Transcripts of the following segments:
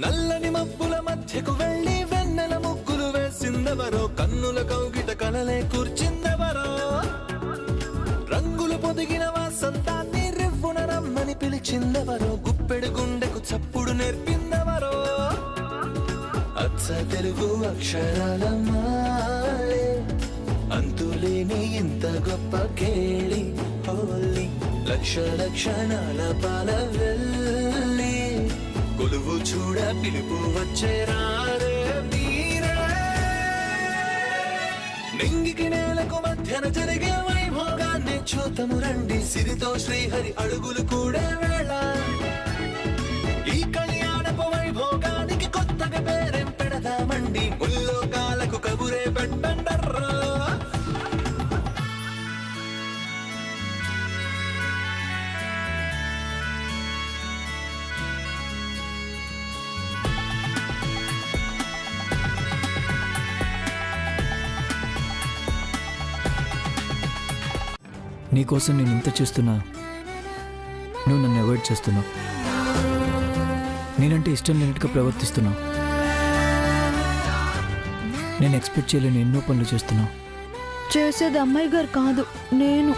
నల్లని మబ్బుల మధ్యకు వెళ్ళి వెన్నెల ముగ్గులు వేసిందెవరో, కన్నుల కౌగిట కలలే కూర్చిందెవరో, రంగులు పొదిగిన వాసంతాన్ని రివ్వున రమ్మని పిలిచిందెవరో, గుప్పెడు గుండెకు చప్పుడు నేర్పిందెవరో, అచ్చ తెలుగు అక్షరాల మాలే అంతులేని ఇంత గొప్ప కేళి హోలీ, లక్ష లక్షణాల పాల వెళ్ళి కొలువు చూడ పిలుపు వచ్చేరారే మీరే. నింగికి నేలకు మధ్యన జరిగే వైభోగాన్ని చూతము రండి, సిరితో శ్రీహరి అడుగులు కూడా వేళ. ఈ కళ్యాణపు వైభోగానికి కొత్తగా పేరేం పెడదామండి, ముల్లోకాలకు కబురే పెట్టండర్రా. నీకోసం నేను ఇంత చేస్తున్నా, నువ్వు నన్ను అవాయిడ్ చేస్తున్నావు. నేనంటే ఇష్టం లేనట్టుగా ప్రవర్తిస్తున్నావు. నేను ఎక్స్పెక్ట్ చేయలేని ఎన్నో పనులు చేస్తున్నావు. చేసేది అమ్మాయి గారు కాదు, నేను.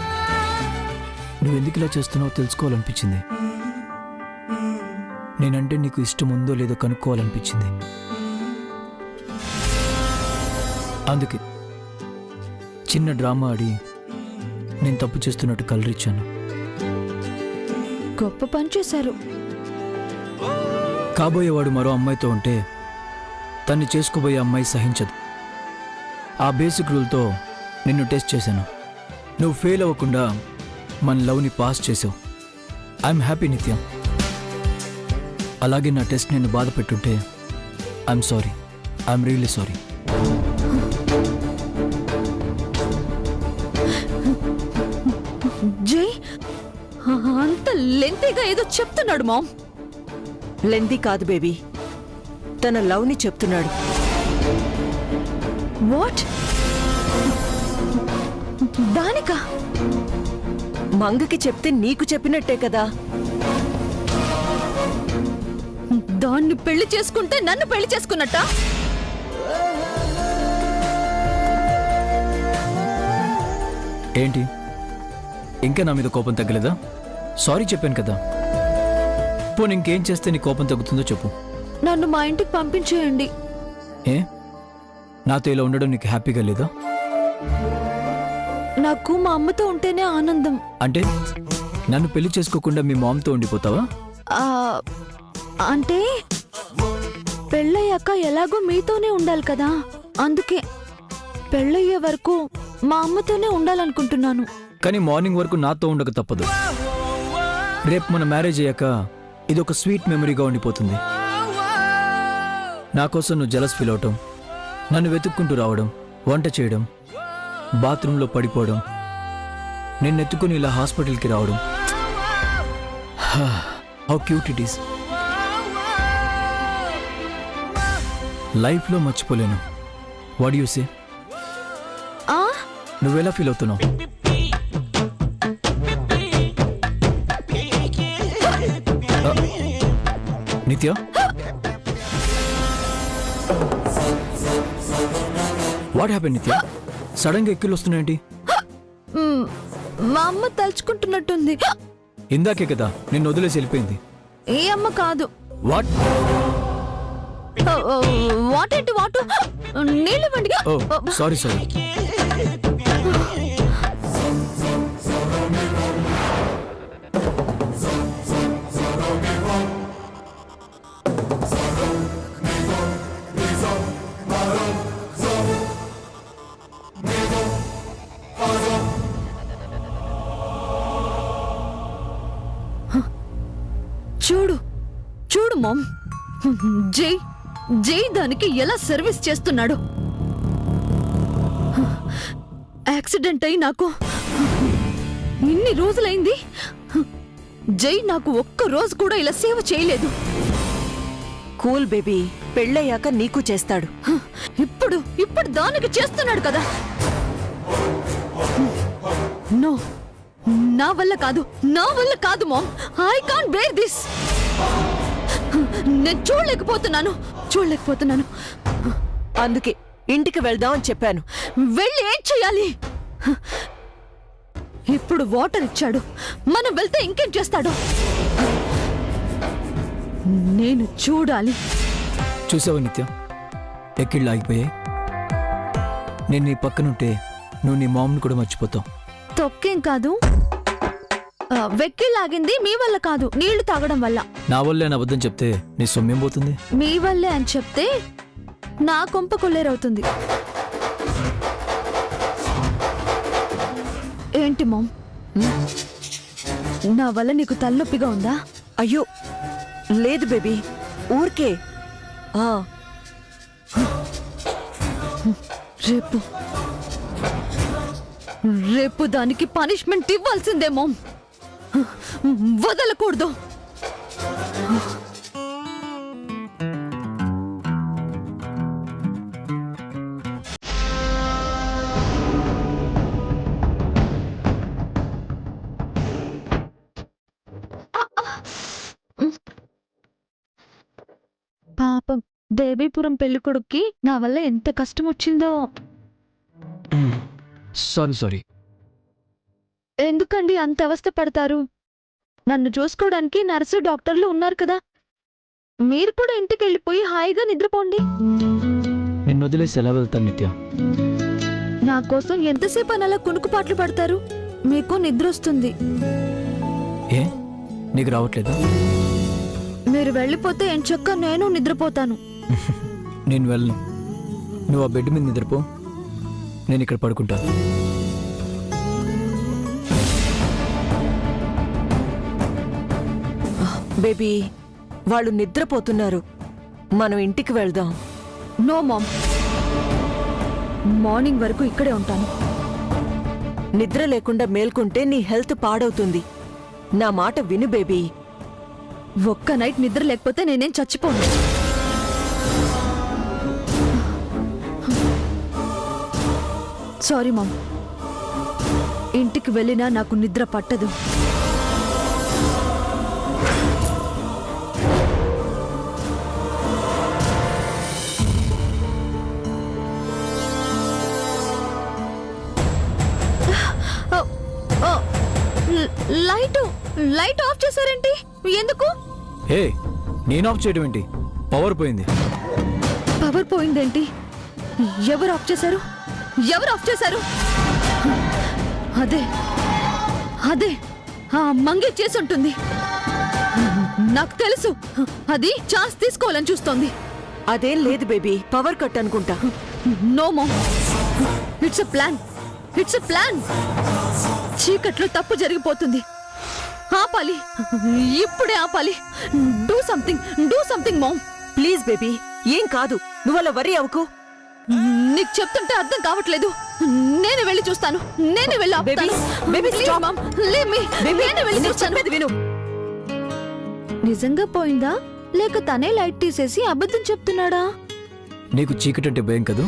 నువ్వు ఎందుకు ఇలా చేస్తున్నావో తెలుసుకోవాలనిపించింది. నేనంటే నీకు ఇష్టం ఉందో లేదో కనుక్కోవాలనిపించింది. అందుకే చిన్న డ్రామా ఆడి నేను తప్పు చేస్తున్నట్టు కలరిచ్చాను. గొప్ప పని చేశారు. కాబోయేవాడు మరో అమ్మాయితో ఉంటే తన్ని చేసుకోబోయే అమ్మాయి సహించదు. ఆ బేసిక్ రూల్తో నిన్ను టెస్ట్ చేశాను. నువ్వు ఫెయిల్ అవ్వకుండా మన లవ్ని పాస్ చేసావు. ఐఎమ్ హ్యాపీ నిత్య. అలాగే నా టెస్ట్ నిన్ను బాధ పెట్టుంటే I'm sorry. I'm really sorry. జై అంత లెంతీగా ఏదో చెప్తున్నాడు మామ్. లెంతీ కాదు బేబీ, తన లవ్ని చెప్తున్నాడు. వాట్? దానికా? మంగకి చెప్తే నీకు చెప్పినట్టే కదా. దాన్ని పెళ్లి చేసుకుంటే నన్ను పెళ్లి చేసుకున్నట్టా? ఏంటి ఇంకా నా మీద కోపం తగ్గలేదా? సారీ చెప్పాను కదా. పోనీ ఇంకేం చేస్తే నీ కోపం తగ్గుతుందో చెప్పు. నన్ను మా ఇంటికి పంపించేయండి. ఏ నాతో ఇలా ఉండడం నీకు హ్యాపీగా లేదా? నాకు మా అమ్మతో ఉంటేనే ఆనందం. అంటే నన్ను పెళ్లి చేసుకోకుండా మీ మామ్తో ఉండిపోతావా? అంటే పెళ్ళయ్యాక ఎలాగో మీతోనే ఉండాలి కదా, అందుకే పెళ్ళయ్యే వరకు మా అమ్మతోనే ఉండాలనుకుంటున్నాను. కానీ మార్నింగ్ వరకు నాతో ఉండక తప్పదు. రేపు మన మ్యారేజ్ అయ్యాక ఇది ఒక స్వీట్ మెమరీగా ఉండిపోతుంది. నా కోసం నువ్వు జలస్ ఫీల్ అవటం, నన్ను వెతుక్కుంటూ రావడం, వంట చేయడం, బాత్రూంలో పడిపోవడం, నేను ఎత్తుకుని ఇలా హాస్పిటల్కి రావడం. How cute it is. లైఫ్లో మర్చిపోలేను. What you say? నువ్వెలా ఫీల్ అవుతున్నావు? నిత్య, వాట్ హ్యాపెన్ నిత్య? సడన్ గా ఎక్కిళ్ళు వస్తున్నాయేంటి? మా అమ్మ తలుచుకుంటున్నట్టుంది. ఇందాకే కదా నిన్ను వదిలేసి వెళ్ళిపోయింది. ఏ అమ్మ కాదు. వాట్? వాట్ ఏంటి వాటు? నీళ్ళివ్వండి. ఓ సారీ సారీ. చూడు చూడు మామ్, జై జై దానికి ఎలా సర్వీస్ చేస్తున్నాడు. యాక్సిడెంట్ అయి నాకు ఇన్ని రోజులైంది. జై నాకు ఒక్క రోజు కూడా ఇలా సేవ చేయలేదు. కూల్ బేబీ, పెళ్ళయ్యాక నీకు చేస్తాడు. ఇప్పుడు ఇప్పుడు దానికి చేస్తున్నాడు కదా. నో, నా వల్ల కాదు, నా వల్ల కాదు mom. I can't bear this. నేను చూడలేకపోతున్నాను. అందుకే ఇంటికి వెళ్దాం అని చెప్పాను. వెళ్ళి ఏం చెయ్యాలి? ఇప్పుడు వాటర్ ఇచ్చాడు, మనం వెళ్తే ఇంకేం చేస్తాడు? నేను చూడాలి. చూసావా నిత్య, ఎక్కిళ్ళు ఆగిపోయాయి. నేను నీ పక్కనుంటే నువ్వు నీ మామ్ని కూడా మర్చిపోతావు. తొక్కేం కాదు, వెక్కిలాగింది మీ వల్ల కాదు, నీళ్లు తాగడం వల్ల. నా వల్లే అని అబద్ధం చెప్తే నీ సొమ్మేం పోతుంది? మీ వల్లే అని చెప్తే నా కొంప కొల్లేరవుతుంది. ఏంటి మామ్, నా వల్ల నీకు తలనొప్పిగా ఉందా? అయ్యో లేదు బేబీ, ఊరికే. ఆ, రేపు దానికి పనిష్మెంట్ ఇవ్వాల్సిందే మామ్, వదలకూడదు. పాపం దేవీపురం పెళ్లి కొడుక్కి నా వల్ల ఎంత కష్టం వచ్చిందో. సారీ. ఎందుకండి అంత అవస్థ పడతారు? నన్ను చూసుకోవడానికి నర్సు డాక్టర్లు ఉన్నారు కదా. మీరు కూడా ఇంటికి వెళ్ళిపోయి హాయిగా నిద్రపోండి. నిన్ను వదిలేసి ఎలా వెళ్తాను నిత్య? నా కోసం ఎంతసేపు అని అలా కునుకుపాట్లు పడతారు? మీకు నిద్ర వస్తుంది. ఏ, నీకు రావట్లేదా? మీరు వెళ్ళిపోతే ఎంచక్క నేను నిద్రపోతాను. నేను వెళ్ళను. నువ్వు ఆ బెడ్ మీద నిద్రపో, నేను ఇక్కడ పడుకుంటాను. బేబీ వాళ్ళు నిద్రపోతున్నారు, మనం ఇంటికి వెళ్దాం. నో మామ్, మార్నింగ్ వరకు ఇక్కడే ఉంటాను. నిద్ర లేకుండా మేల్కొంటే నీ హెల్త్ పాడవుతుంది. నా మాట విను బేబీ. ఒక్క నైట్ నిద్ర లేకపోతే నేనేం చచ్చిపోను. సారీ మామ్, ఇంటికి వెళ్ళినా నాకు నిద్ర పట్టదు. లైట్ ఆఫ్ చేశారేంటి? ఎందుకు? హే, నేను ఆఫ్ చేయడం ఏంటి? పవర్ పోయింది. పవర్ పోయిందేంటి? ఎవరు ఆఫ్ చేశారు? అదే ఆ మంగి చేసి ఉంటుంది. నాకు తెలుసు, అది ఛాన్స్ తీసుకోవాలని చూస్తోంది. అదేం లేదు బేబీ, పవర్ కట్ అనుకుంటా. No mom, it's a plan. చీకట్లో తప్పు జరిగిపోతుంది. ఆపాలి, ఇప్పుడే ఆపాలి. Do something mom. Please baby, ఏం కాదు, నువ్వలా వరి అవ్వకు. నీకు చెప్తుంటే అర్థం కావట్లేదు. నేను వెళ్ళి చూస్తాను. నేనే వెళ్ళి ఆపుతాను. Baby, Please, stop. mom. Leave me. నేనే వెళ్ళి నేను చూస్తాను. చెప్పేది విను. నిజంగా పోయిందా లేక తనే లైట్ తీసేసి అబద్ధం చెప్తున్నాడా? నీకు చీకటి అంటే భయం కదూ?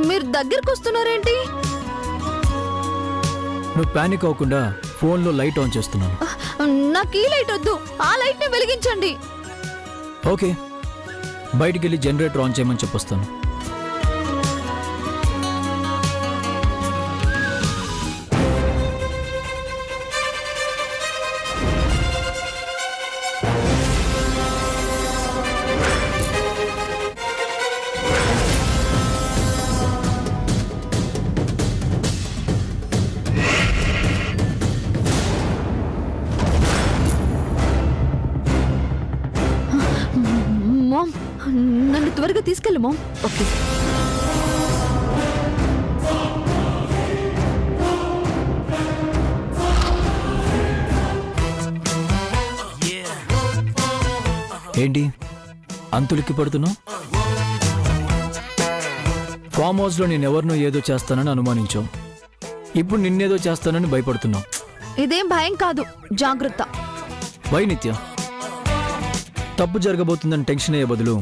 మీరు దగ్గరకు వస్తున్నారేంటి? నువ్వు పానిక్ అవ్వకుండా ఫోన్లో లైట్ ఆన్ చేస్తున్నాను. నాకు ఈ లైట్ వద్దు, ఆ లైట్ ని వెలిగించండి. ఓకే, బయటికి వెళ్ళి జనరేటర్ ఆన్ చేయమని చెప్పొస్తాను. మామ్, నన్ను త్వరగా తీసుకెళ్ళు మామ్. ఓకే. ఏంటి అంతులిక్కి పడుతున్నావు? ఫామ్ హౌస్లో నేనెవరినో ఏదో చేస్తానని అనుమానించావు. ఇప్పుడు నిన్నేదో చేస్తానని భయపడుతున్నావు. ఇదేం భయం కాదు, జాగ్రత్త. వై నిత్య? తప్పు జరగబోతుందని టెన్షన్ అయ్యే బదులు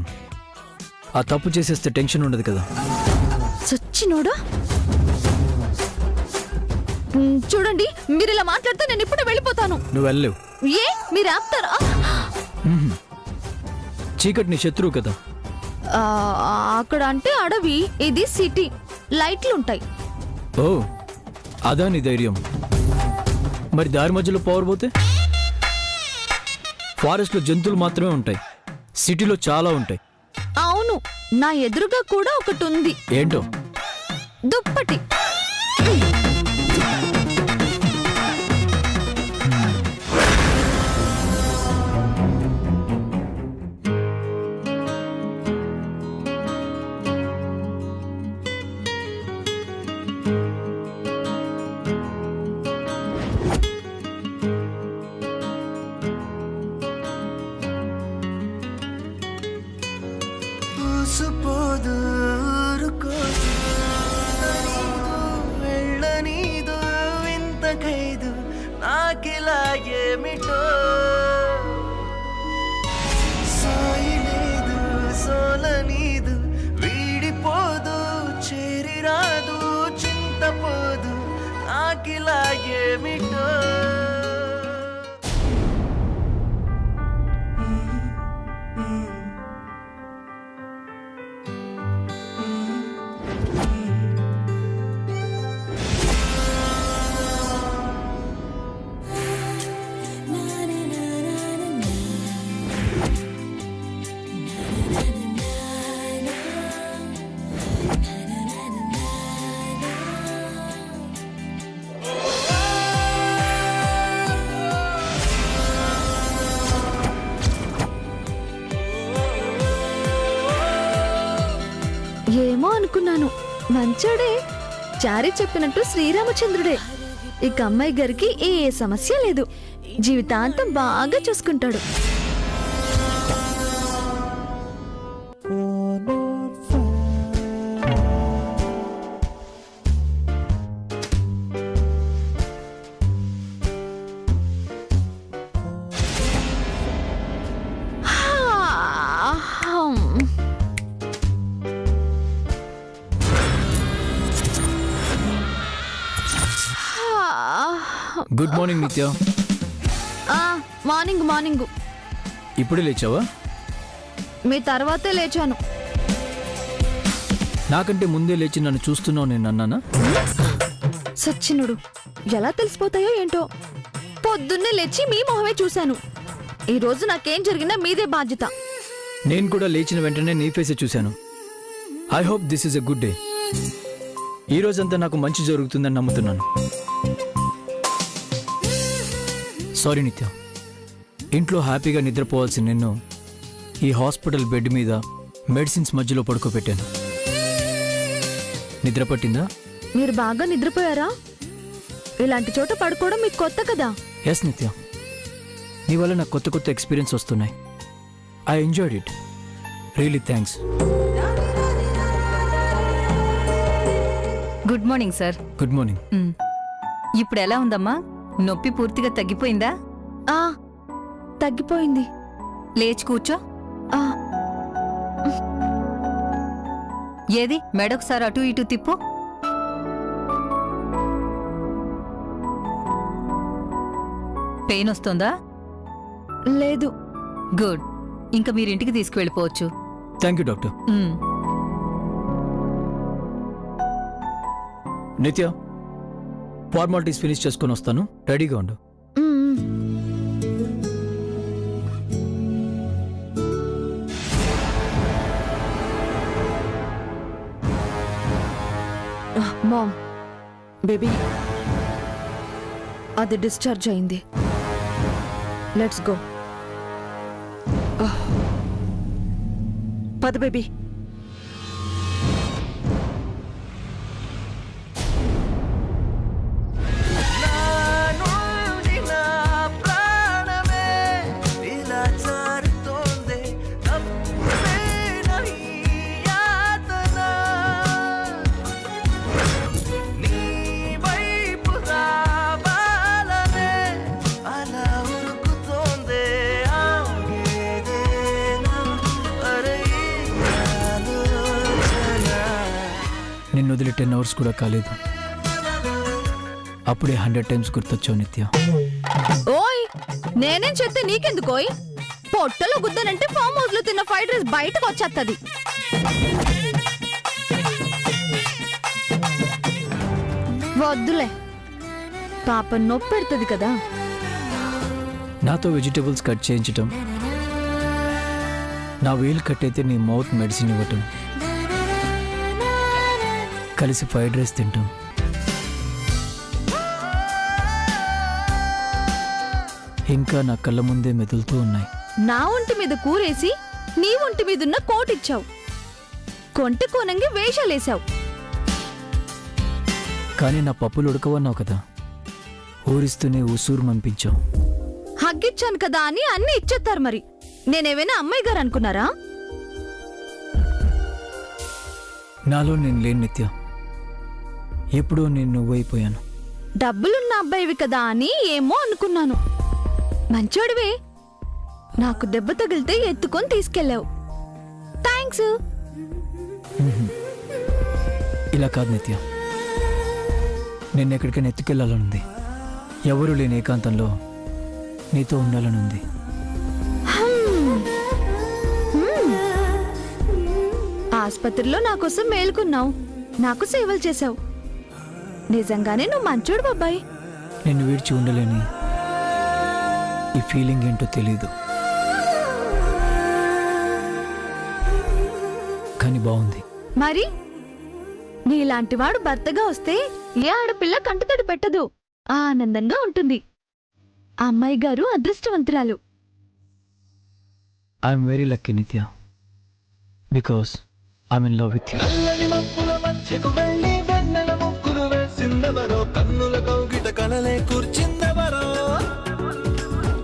ఆ తప్పు చేసేస్తే టెన్షన్ ఉండదు కదా. సచ్చినోడా, చూడండి, మీరు ఇలా మాట్లాడితే నేను ఇప్పుడే వెళ్ళిపోతాను. నువ్వు వెళ్ళలేవు. ఏ మీరు ఆపుతారా? చీకటి నీ శత్రువు కదా. ఆ, అక్కడ అంటే అడవి, ఇది సిటీ, లైట్లు ఉంటాయి. ఓ అదా నీ ధైర్యం. మరి దారి మధ్యలో పవర్ పోతే? ఫారెస్ట్ లో జంతువులు మాత్రమే ఉంటాయి, సిటీలో చాలా ఉంటాయి. అవును, నా ఎదురుగా కూడా ఒకటి ఉంది. ఏంటో? దుప్పటి. ఊసుపోదు, ఊరుకోదు, వెళ్ళనీదు వింత ఖైదు నాకిలా ఏమిటో. సాయి లేదు, సోలనీదు, వీడిపోదు, చేరిరాదు, చింతపోదు నాకిలా ఏమిటో. ఏమో అనుకున్నాను, మంచోడే. చారి చెప్పినట్టు శ్రీరామచంద్రుడే. ఇక అమ్మాయి గారికి ఏ సమస్య లేదు, జీవితాంతం బాగా చూసుకుంటాడు. గుడ్ మార్నింగ్ నిత్య. Morning morning. ఇప్పుడే లేచావా? మీ తర్వాతే లేచాను. నాకంటే ముందే లేచి నన్ను చూస్తున్నావు నేను అన్నానా? సచ్చినుడు, ఎలా తెలిసిపోతాయో ఏంటో. పొద్దున్నే లేచి మీ మొహమే చూశాను. ఈ రోజు నాకేం జరిగినా మీదే బాధ్యత. నేను కూడా లేచిన వెంటనే నీ ఫేసే చూశాను. I hope this is a good day. ఈ రోజంతా నాకు మంచి జరుగుతుందని నమ్ముతున్నాను. సారీ నిత్య, ఇంట్లో హ్యాపీగా నిద్రపోవాల్సిన నిన్ను ఈ హాస్పిటల్ బెడ్ మీద మెడిసిన్స్ మధ్యలో పడుకోబెట్టాను. నిద్ర పట్టిందా? మీరు బాగా నిద్రపోయారా? ఇలాంటి చోట పడుకోవడం మీకు కొత్త కదా? ఎస్ నిత్య, నీ వల్ల నాకు కొత్త కొత్త ఎక్స్పీరియన్స్ వస్తున్నాయి. I enjoyed it. Really thanks. Good morning sir. Good morning. ఇప్పుడు ఎలా ఉందమ్మా? నొప్పి పూర్తిగా తగ్గిపోయిందా? ఆ తగ్గిపోయింది. లేచి కూర్చో. ఆ ఏది మెడొకసారి అటు ఇటు తిప్పు. పెయిన్ వస్తుందా? లేదు. గుడ్. ఇంకా మీరింటికి తీసుకువెళ్ళిపోవచ్చు. Thank you doctor. Nithya, formalities finish చేసుకొని వస్తాను, రెడీగా ఉండు. మామ్, బేబీ, అది డిశ్చార్జ్ అయింది. Let's go. పద బేబీ. నిన్ను వదిలి 10 hours కూడా కాలేదు. అప్పుడే 100 టైమ్స్ గుర్తొచ్చావు నిత్య. ఓయ్ నేనేం చెప్తే నీకెందుకోయ్? పొట్టలో గుద్దనంటే ఫామ్ హౌస్ లో తిన్న ఫ్రైడ్ రైస్ బయటకు వచ్చేస్తది. వద్దులే, పాప నొప్పి పెడుతుంది కదా. నాతో వెజిటబుల్స్ కట్ చేయించటం, నా వేలు కట్ అయితే నీ మౌత్ మెడిసిన్ ఇవ్వటం, కలిసి ఫ్రైడ్ రైస్ తింటాం. ఇంకా నా కళ్ళ ముందే మెదులుతూ ఉన్నాయి. నా ఒంటి మీద కూరేసి నీ ఒంటి మీదున్న కోటిచ్చావు, కొంటె కోనంగి వేషాలేశావు. కానీ నా పప్పులు ఉడకవన్నావు కదా, ఊరిస్తూనే ఉసూరు మంపించావు. హగ్గిచ్చాను కదా అని అన్ని ఇచ్చేస్తారు. మరి నేనేమైనా అమ్మాయి గారు అనుకున్నారా? నాలో నేను లేని నిత్య, ఎప్పుడో నేను నువ్వైపోయాను. డబ్బులున్న అబ్బాయివి కదా అని ఏమో అనుకున్నాను. మంచోడివే, నాకు దెబ్బ తగిలితే ఎత్తుకొని తీసుకెళ్ళావు. థ్యాంక్స్. ఇలా కాదు నిత్య, నిన్నెక్కడికైనా ఎత్తుకెళ్లాలనుంది. ఎవరూ లేని ఏకాంతంలో నీతో ఉండాలనుంది. ఆస్పత్రిలో నా కోసం మేలుకున్నావు, నాకు సేవలు చేశావు. నిజంగానే నువ్వు మంచోడు బాబాయ్. నిన్ను విడిచి ఉండలేని ఈ ఫీలింగ్ ఏంటో తెలీదు, కానీ బాగుంది. మరి నీలాంటి వాడు భర్తగా వస్తే ఏ ఆడపిల్ల కంటతడి పెట్టదు, ఆనందంగా ఉంటుంది. ఆ అమ్మాయి గారు అదృష్టవంతురాలు. ఐఎమ్ వెరీ లక్కీ నిత్య, because I'm in love with you. నల్లని మబ్బుల మధ్యకు వెళ్ళి వెన్నెల ముగ్గులు వేసిందెవరో, కన్నుల కౌగిట కలలే కూర్చిందెవరో,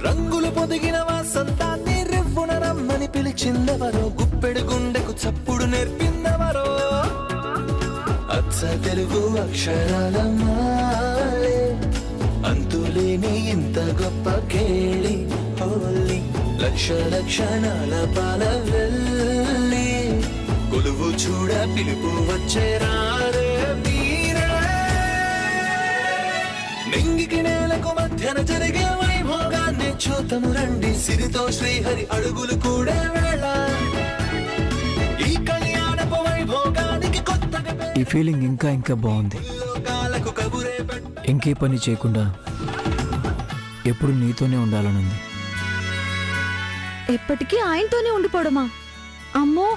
రంగులు పొదిగిన వాసంతాన్ని రివ్వున రమ్మని పిలిచిందెవరో, గుప్పెడు గుండెకు చప్పుడు నేర్పిందెవరో, అచ్చ తెలుగు అక్షరాల మాలే, అంతులేని ఇంత గొప్ప కేళి హోలీ, లక్ష లక్షణాల పాల వెళ్ళి, కొలువు చూడ పిలుపు వచ్చేరారే మీరే, నింగికి నేలకు మధ్యన జరిగే వైభోగాన్ని చూతము రండి, సిరితో శ్రీహరి అడుగులు కూడే వేళ, ఈ కళ్యాణపు వైభోగానికి కొత్తగా ఈ ఫీలింగ్ ఇంకా ఇంకా బాగుంది. లోకాలకు కబురే పెట్ట ఇంకే పని చేయకుండా ఎప్పుడు నీతోనే ఉండాలనుంది. ఎప్పటికీ ఆయనతోనే ఉండిపోవడమా? అమ్మో,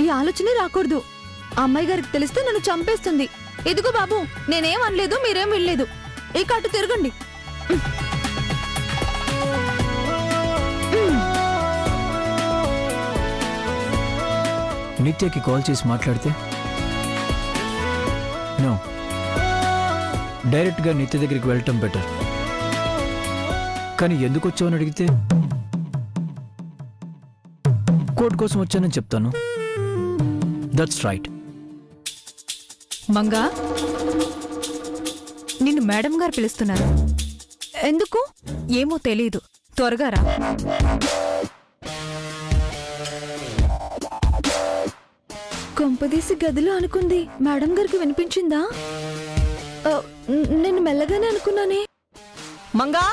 ఈ ఆలోచనే రాకూడదు. అమ్మాయి గారికి తెలిస్తే నన్ను చంపేస్తుంది. ఇదిగో బాబు, నేనేం అనలేదు, మీరేం వినలేదు. ఇక అటు తిరగండి. నిత్యకి కాల్ చేసి మాట్లాడితే నో, డైరెక్ట్గా నిత్య దగ్గరికి వెళ్ళటం బెటర్. కానీ ఎందుకు వచ్చావని అడిగితే కోర్టు కోసం వచ్చానని చెప్తాను. That's right. మంగా, నిన్ను మేడం గారు పిలుస్తున్నారు. ఎందుకు? ఏమో తెలీదు, త్వరగా రా. కొంపదీసి గదిలో అనుకుంది మేడం గారికి వినిపించిందా? నేను మెల్లగానే అనుకున్నానే. మంగా,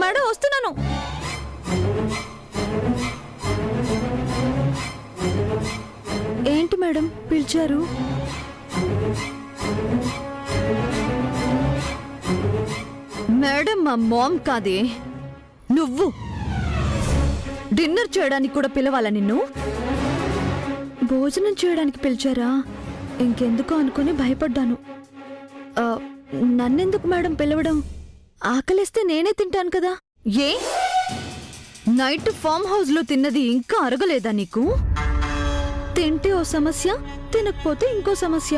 మేడం వస్తున్నాను. ఏంటి మేడం పిలిచారు? మేడం మా మామ్ కాదే, నువ్వు. డిన్నర్ చేయడానికి కూడా పిలవాలా నిన్ను? భోజనం చేయడానికి పిలిచారా? ఇంకెందుకో అనుకుని భయపడ్డాను. నన్నెందుకు మేడం పిలవడం? ఆకలిస్తే నేనే తింటాను కదా. ఏ నైట్ ఫామ్ హౌస్ లో తిన్నది ఇంకా అరగలేదా నీకు? తింటే ఓ సమస్య, తినకపోతే ఇంకో సమస్య.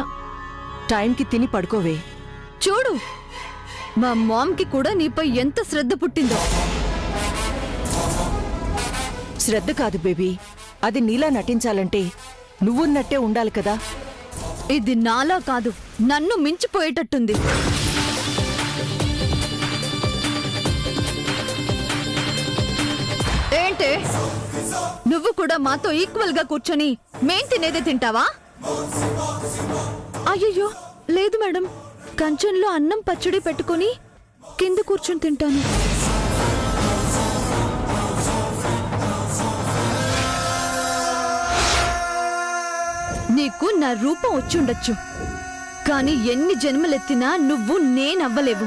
టైంకి తిని పడుకోవే. చూడు, మా మామ్కి కూడా నీపై ఎంత శ్రద్ధ పుట్టిందో. శ్రద్ధ కాదు బేబీ, అది నీలా నటించాలంటే నువ్వున్నట్టే ఉండాలి కదా. ఇది నాలా కాదు, నన్ను మించిపోయేటట్టుంది. ఏంటే, నువ్వు కూడా మాతో ఈక్వల్ గా కూర్చొని మేం తినేదే తింటావా? అయ్యయ్యో లేదు మేడం, కంచంలో అన్నం పచ్చడి పెట్టుకొని కింద కూర్చుని తింటాను. నీకు నా రూపం వచ్చుండొచ్చు, కానీ ఎన్ని జన్మలెత్తినా నువ్వు నేనవ్వలేవు.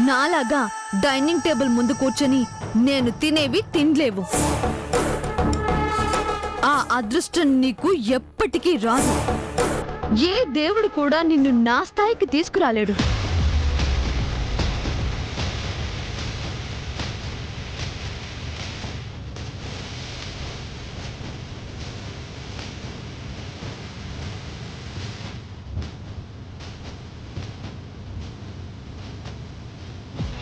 నాలాగా డైనింగ్ టేబుల్ ముందు కూర్చొని నేను తినేవి తినలేవు. ఆ అదృష్టం నీకు ఎప్పటికీ రాదు. ఏ దేవుడు కూడా నిన్ను నా స్థాయికి తీసుకురాలేడు.